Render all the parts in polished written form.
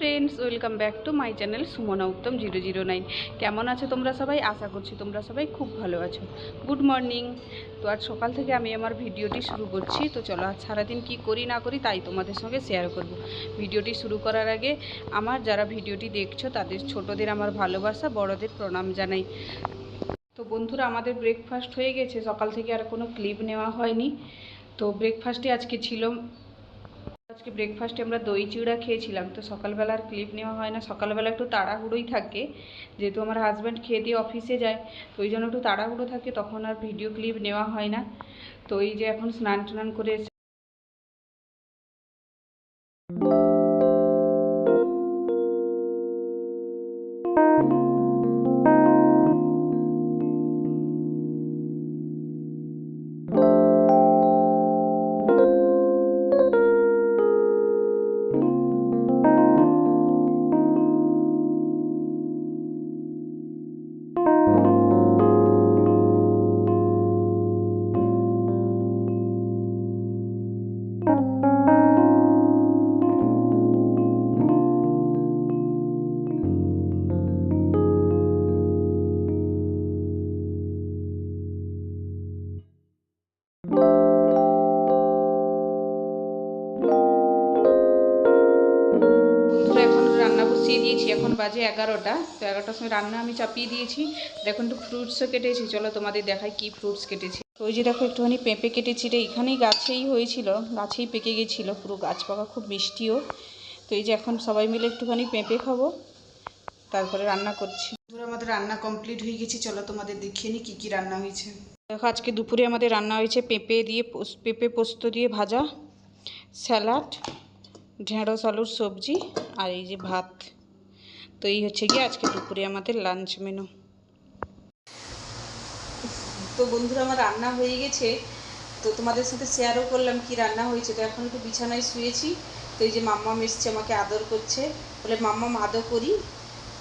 Friends welcome back to my channel Sumana Uttam 009। কেমন আছো তোমরা সবাই? আশা করছি তোমরা সবাই খুব ভালো আছো। Good morning. তো আজ সকাল থেকে আমি আমার ভিডিওটি শুরু করছি। তো চলো আজ সারাদিন কী করি না করি তাই তোমাদের সঙ্গে শেয়ার করব। ভিডিওটি শুরু করার আগে আমার যারা ভিডিওটি দেখছো তাদের ছোটদের আমার ভালোবাসা, বড়দের প্রণাম জানাই। তো বন্ধুরা, আমাদের ব্রেকফাস্ট হয়ে গেছে। সকাল থেকে আর কোনো ক্লিপ নেওয়া হয়নি। তো ব্রেকফাস্টে আজকে ছিল, আজকে ব্রেকফাস্টে আমরা দই চিড়া খেয়েছিলাম। তো সকালবেলা আর ক্লিপ নেওয়া হয় না, সকালবেলা একটু তাড়াহুড়োই থাকে, যেহেতু আমার হাজব্যান্ড খেয়ে দিয়ে অফিসে যায়, তো ওই জন্য একটু তাড়াহুড়ো থাকে, তখন আর ভিডিও ক্লিপ নেওয়া হয় না। তো এই যে এখন স্নান টান করে দিয়েছি। এখন বাজে 11টা। তো 11টার সময় রান্না আমি চাপিয়ে দিয়েছি। দেখুন একটু ফ্রুটসও কেটেছি, চলো তোমাদের দেখাই কি ফ্রুটস কেটেছি। তো ওই যে দেখো একটুখানি পেঁপে কেটেছি, রে এখানেই গাছেই হয়েছিল, গাছেই পেকে গেছিলো, পুরো গাছ পাকা, খুব মিষ্টিও। তো এই যে এখন সবাই মিলে একটুখানি পেঁপে খাবো, তারপরে রান্না করছি। আমাদের রান্না কমপ্লিট হয়ে গেছে, চলো তোমাদের দেখিয়ে নিই কী কী রান্না হয়েছে। দেখো আজকে দুপুরে আমাদের রান্না হয়েছে পেঁপে পোস্ত দিয়ে ভাজা, স্যালাড, ঢেঁড়স আলুর সবজি, আর এই যে ভাত। তো এই হচ্ছে গিয়ে আজকে দুপুরে আমাদের লাঞ্চ মেনু। তো বন্ধুরা, আমার রান্না হয়ে গেছে, তো তোমাদের সাথে শেয়ারও করলাম কি রান্না হয়েছে। তো এখন একটু বিছানায় শুয়েছি। তো এই যে মাম্মাম এসছে, আমাকে আদর করছে, বলে মাম্মাম আদর করি।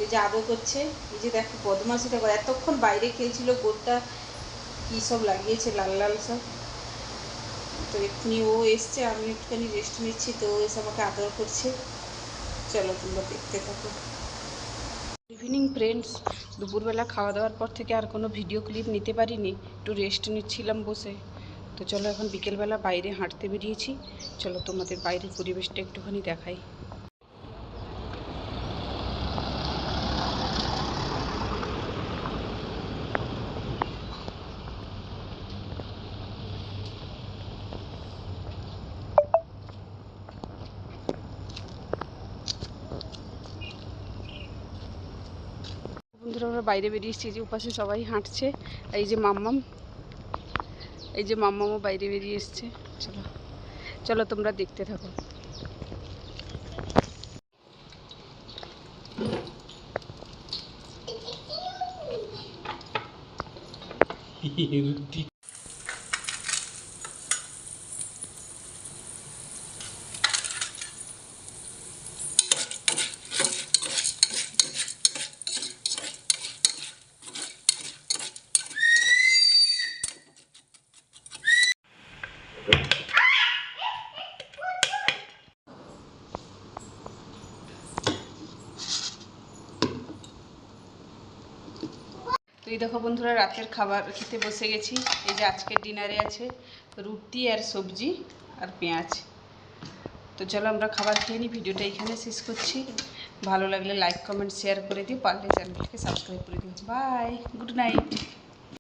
এই যে আদর করছে, এই যে দেখো বদমাশিটা করে, এতক্ষণ বাইরে খেলছিল, গোড়টা কী সব লাগিয়েছে লাল লাল সব। তো এক্ষুনি ও এসছে, আমি একটুখানি রেস্ট নিচ্ছি, তো এসে আমাকে আদর করছে। চলো তোমরা দেখতে থাকো। ইভিনিং ফ্রেন্ডস, দুপুরবেলা খাওয়া দাওয়ার পর থেকে আর কোনো ভিডিও ক্লিপ নিতে পারিনি, একটু রেস্ট নিচ্ছিলাম বসে। তো চলো এখন বিকেলবেলা বাইরে হাঁটতে বেরিয়েছি, চলো তোমাদের বাইরের পরিবেশটা একটুখানি দেখাই। বন্ধুরা, আমরা বাইরে বেরিয়েছি, যে উপাসে সবাই হাঁটছে। এই যে মাম্মামও বাইরে বেরিয়ে এসছে। চলো চলো তোমরা দেখতে থাকো। তো এই দেখো বন্ধুরা, রাতের খাবার খেতে বসে গেছি। এই যে আজকের ডিনারে আছে রুটি আর সবজি আর পেঁয়াজ। তো চলো আমরা খাবার খেয়ে নিই, ভিডিওটা এখানে শেষ করছি। ভালো লাগলে লাইক কমেন্ট শেয়ার করে দিও, পারলে চ্যানেলটিকে সাবস্ক্রাইব করে দিও। Bye, good night.